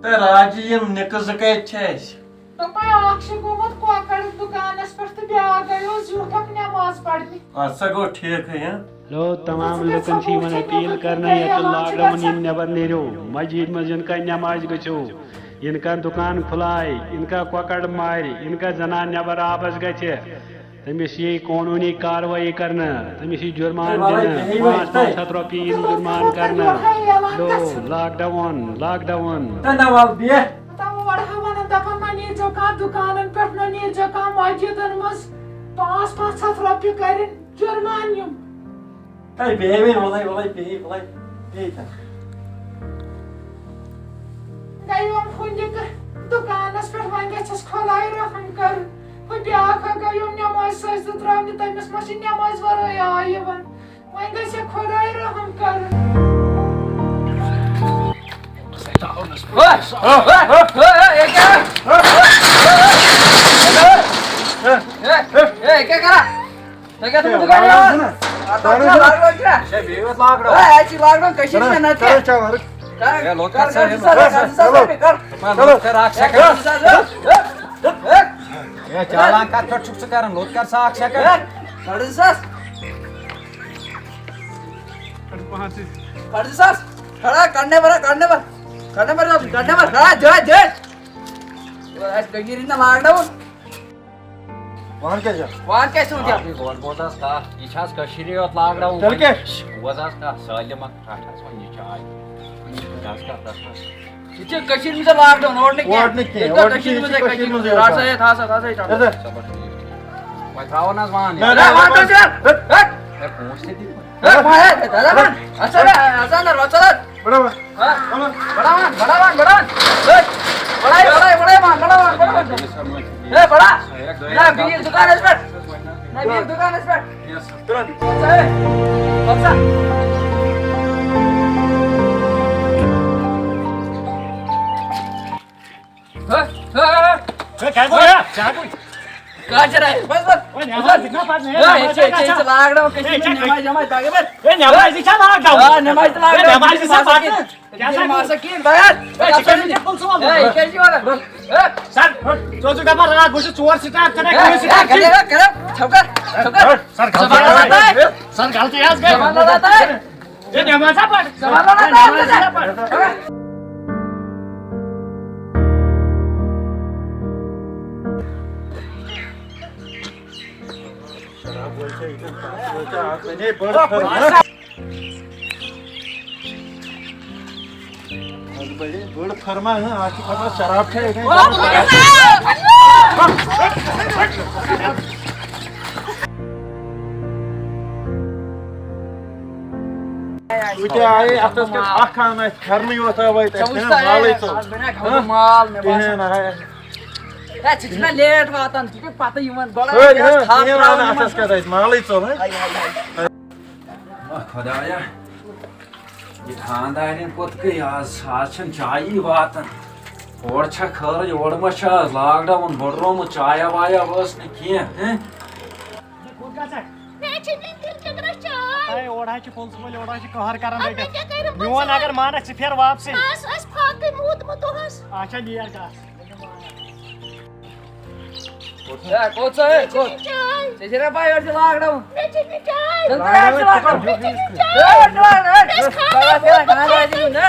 राजीम निकज कत अच्छा गो ठीक है। लो तमाम लुकन अपील करना ये लॉकडाउन इन नबर नेरो मस्जिद में इनका नमाज गो इनका दुकान खुलाए इनका कोकड़ मार इनका जना नबर आपस ग तमिस ये कानूनी कार्रवाई करना तमिस जुर्मान दिन 500 रुपये जुर्मान करना। लो लॉकडाउन लॉकडाउन दुकान पे मस्जिदन मज 500 रुपये कर जुर्मान दुकानस पे वन खोलाई रहम कर ब्या गो नमाज द्राव तमिस मा नमाज वराई आय वन ग खोलाई रहम कर। चालान कर छुक कर लोट कर साख सेकंड खड़ा करने पर खड़ा जय आज कहीं ना लॉकडाउन वान क्या सुन क्या गोल बोदास का इछास कश्मीरी और लॉकडाउन चल के बोदास का सालिम काठास वन ये चाय दास का प्रश्न इचे कश्मीर में लॉकडाउन और नहीं के कश्मीर में रासा है था मैं थाव ना मान वान तो चल ए पूछते थी ए भाई दादा मान अच्छा ना बड़ा बड़ा ए बड़ा ना बीर दुकान है पर ना बीर दुकान है पर यस तुरंत अच्छा क्या बोला क्या बोल कहां जा रहा है बस ओए नमाज दिखना पास नहीं ये लॉकडाउन कैसे नमाज नमाज ताके बस ए नमाज दिखा लॉकडाउन हां नमाज लॉकडाउन नमाज से बात क्या सर मार सकी भैया चिकन पुल सवाल ए कैसी वाला सर तो का पर रात घुस चोर सिटार करे कोई सिटार करे छौका सर गलती आज गए संभाल लाता है ये नमाज पढ़ संभाल लाता है बड़ फरमा है आज की शराब है आए अब तक आखान है खरनी होता है माल है तो माल में बस चिकना लेट वातन तुके पता यमन बड़ा माल तो खुदाया ये खानदारिन कोत गई आज चाय वातन और खर और मा लॉकडाउन बड़रोम चाया वाया बस न कह मोन अगर मान फिर वापस अच्छा लिया कोच है कोच तेरा भाई और लॉकडाउन जल्दी यार खाना दे दी ना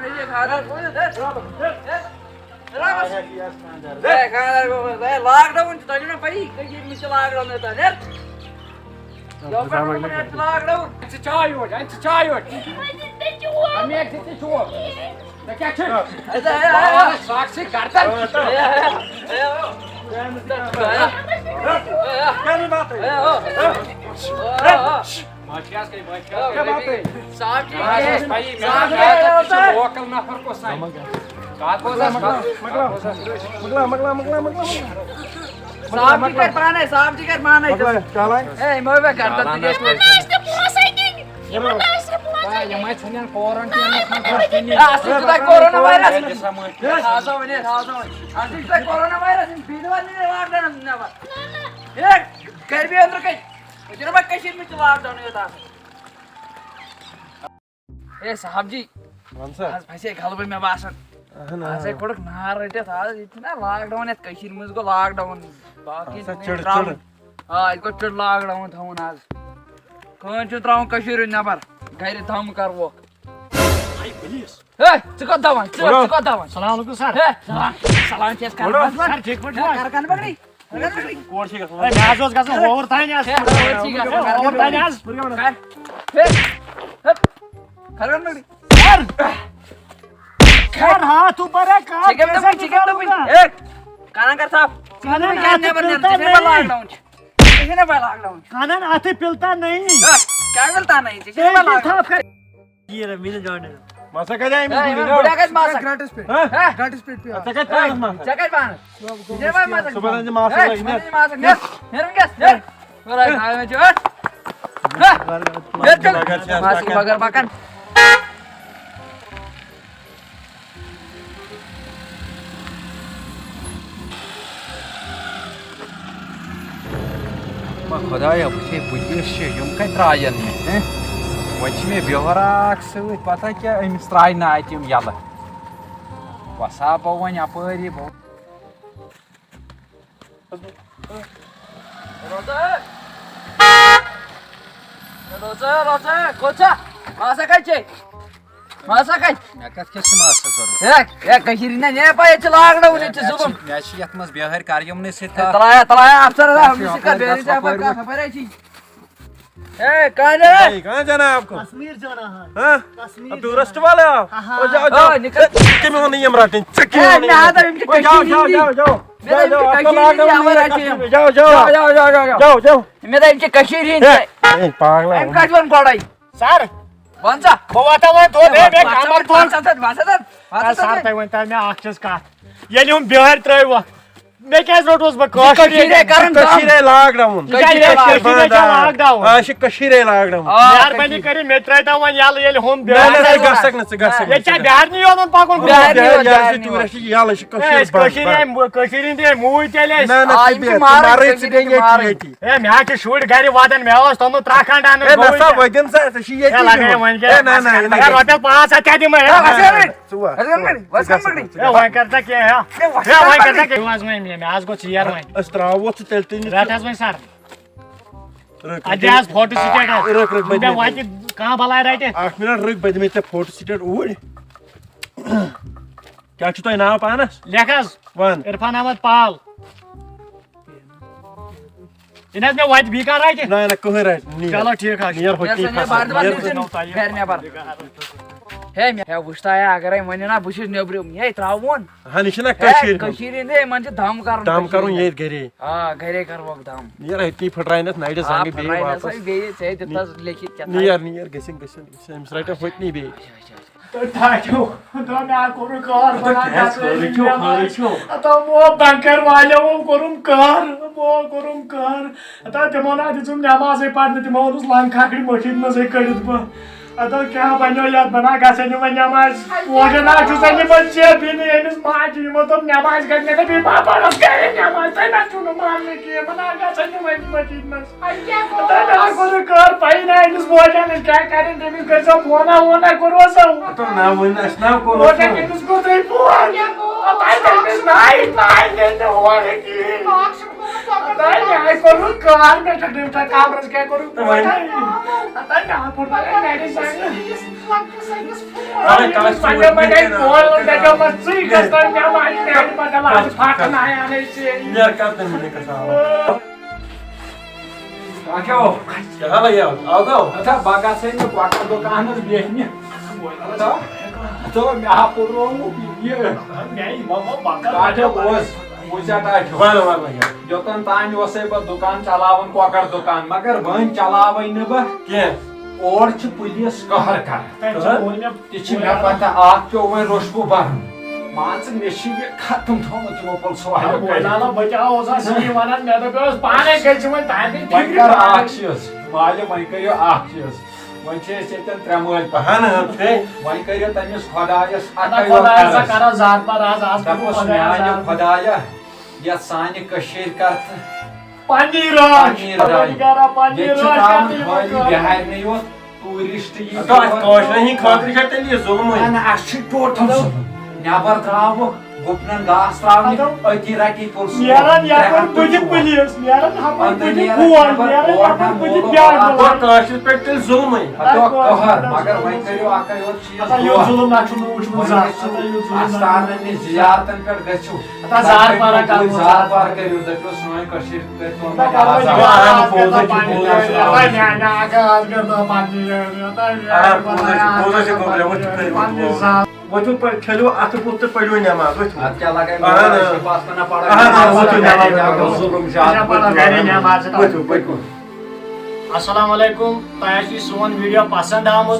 ये खाना लॉकडाउन तो ना भाई कहीं मिस लॉकडाउन होता है लॉकडाउन चाय और हम एक से छुओ क्या अच्छा साक्षी करता क्या बात है क्या बात है साहब भाई मैं लोकल नफर को साइन साहब जी कर माने ए मोबे करता ये मैं छन क्वारंटाइन कोरोना वायरस हासा वने हासा वने कोरोना वायरस बीदवानी लॉकडाउन ना एक कर भी अंदर कहीं मुझे ना कश्मीर में लॉकडाउन होता ए साहब जी आज फंसे गलबे में बासन आज एक कोड़क नार रटे था इतना लॉकडाउन है कश्मीर में इसको लॉकडाउन बाकी हां इसको चढ़ लॉकडाउन था आज कौन छु त्राऊ कश्मीर नंबर घर धम कर वो आई पुलिस ए चको दवा चको दवा सलाम अलैकुम सर सलाम चेक कर सर ठीक कर कर पकड़ी कोड छी गस ए नाजोस गस ओवर थाइन आज ओवर थाइन आज कर पकड़ी सर कर हां तू बरे का चिकन दो ए काना कर साहब काना लॉकडाउन किसने पे लॉकडाउन कानन आते पिलता नहीं क्या मिलता नहीं किसने पे लॉकडाउन ये रे मीने जाने मासा का जाए बुढ़ा का मासा ग्रेटिस पे पे अच्छा का तान मासा जगत बान किसने पे मासा सुबह ने मासा ने मासा ने गस बोला खाए में जो मासी बगर makan खुदाया बे पुलिस कत त्रायन मे बेहराक सत पता क्या अमिस त्राय ना तम यल वसा बो वन अपरी बो masa kaçı masa kaç me कत क्या मासा जरूरत ya कश्मीर ने पाए लॉकडाउन छ जुलुम मे यत मज बेहर कार्यम ने सत तलाया अफसर का बेरी से का खबर है जी ए कहां जाना है आपको कश्मीर जाना है हां कश्मीर अब टूरिस्ट वाले हो जाओ जाओ निकल चक्के में नहीं हम रातें चक्के में नहीं जाओ जाओ जाओ जाओ जाओ जाओ मेरा इनके कश्मीर ही पागल है काटवन पड़ाई सर वंसा बवाता वो तो दे मैं कामर तो भाषा सर पे वंता मैं आखचस का येली हम बिहार त्रैवा मैं क्या रोटोस ब कश्मीर करन कश्मीर लॉकडाउन लॉकडाउन आ कश्मीर लॉकडाउन यार बनी करी मैं त्रैता वन याल येली हम नहीं बिहार गसक ये क्या बिहार नहीं होन पाकुन यार टूरिस्ट याल कश्मीर दे मुई तेले ना मारे देंगे ए मैं के शूट गाड़ी वादन में आवस तम त्राखंड आन ए नसा वजन से शी ये लगे वन के ना ना रोटे 5 क्या दी मैं वही करता क्या है वही करता क्या आज मैं आज को चियर में अस्त्रावो तेलती राठास में सर आज आज फोटो स्टेट है रख मैं वहां की कहां भला रहते 8 मिनट रुक बद में ते फोटो स्टेट ओड क्या छु तो नाम पानस लेखस वन इरफान अहमद पाल इन्हें में वाइट भी का रहते ना ना कोई राइट चलो ठीक है नियर होती घर ने पर हे मैं वुस्ता है अगर मन ना बुश नेब्रिम ये त्रावन हां निशना कश्मीर कश्मीर ने मन धाम करूं ये घरे हां घरे करवो धाम नियर इतनी फटराइनस नाइट संगे बे वापस बे से तस लेखित क्या नियर गसिंग सेम्स राइट होत नहीं बे तो थाक्यो तो मैं करू कार बना तो वो बैंकर वाले वो करूम कार तो तमोना दिसुम नमाज पढ़ने तमोनुस लान खाकड़ी मस्जिद में से कड़ित ब अतो क्या बनो याद बना गसने में नमाज ओजे ना जुसने बच्चे भी नहीं एमिस माजी मो तो नमाज करने के भी पापा रस करे नमाज तो ना चुनो मारने की बना गसने में मस्जिद में क्या करो कार पाई ना एमिस बोझा में क्या करें देमिस कर सब होना करो सब तो ना वन स्नाव को बोझा के इसको तो क्या को अब एमिस नहीं देने होने की नहीं करू कार में ठंडा काम रस क्या करू तो आता ना फुटबॉल मेडिसिन अरे काश मैं बोल देखो मस्ती करता क्या मार मैं पता आज फाटना आया नहीं से यार करते मैंने कसा क्या हो क्या हाल है आओ गो अच्छा बागा से ने क्वार्टर दुकान में बेहनी तो मैं आप रोमु ये नहीं मामा बागा काटे बॉस मुझे टाइट वाला जोतन तान वसे ब दुकान चलावन क्वार्टर दुकान मगर वन चलावै न ब के और छ पुलिस कहर कर तिछ मे पता आख क्यों वन रोशबु बर मानस मेशी खत्म थो मत पुलिस वाला बोलाला बचाओ ओसा सही वाला मैं तो बस पाने के छमन ताबी ठीक कर आखिस माले मैं करियो आखिस वन छे सेतन त्रमोल पहन थे वन करियो तमिस खुदायस खुदायस करा जात पर आज खुदाया या सानी कशीर करत पानी राज पानी राज टूरिस्ट नबर द्राव गुपन घास अति रटी मगर वह जियारतन पे वो खेलो अत पुत पढ़ो नमाज अस्सलाम वालेकुम तह सोन वीडियो पसंद आमुत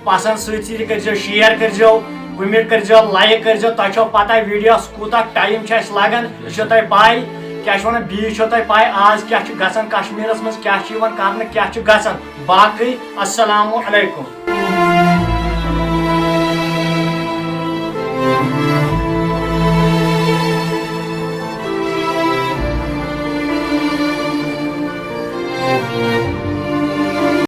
पसंद सत कर शेयर कर उम्मीद कर लाइक कर तुम पता वीडियो कूता टाइम लगान यह पाई क्या बी पाई आज क्या गसन कश्मीर मज क्या कर क्या बाकी अस्सलाम वालेकुम।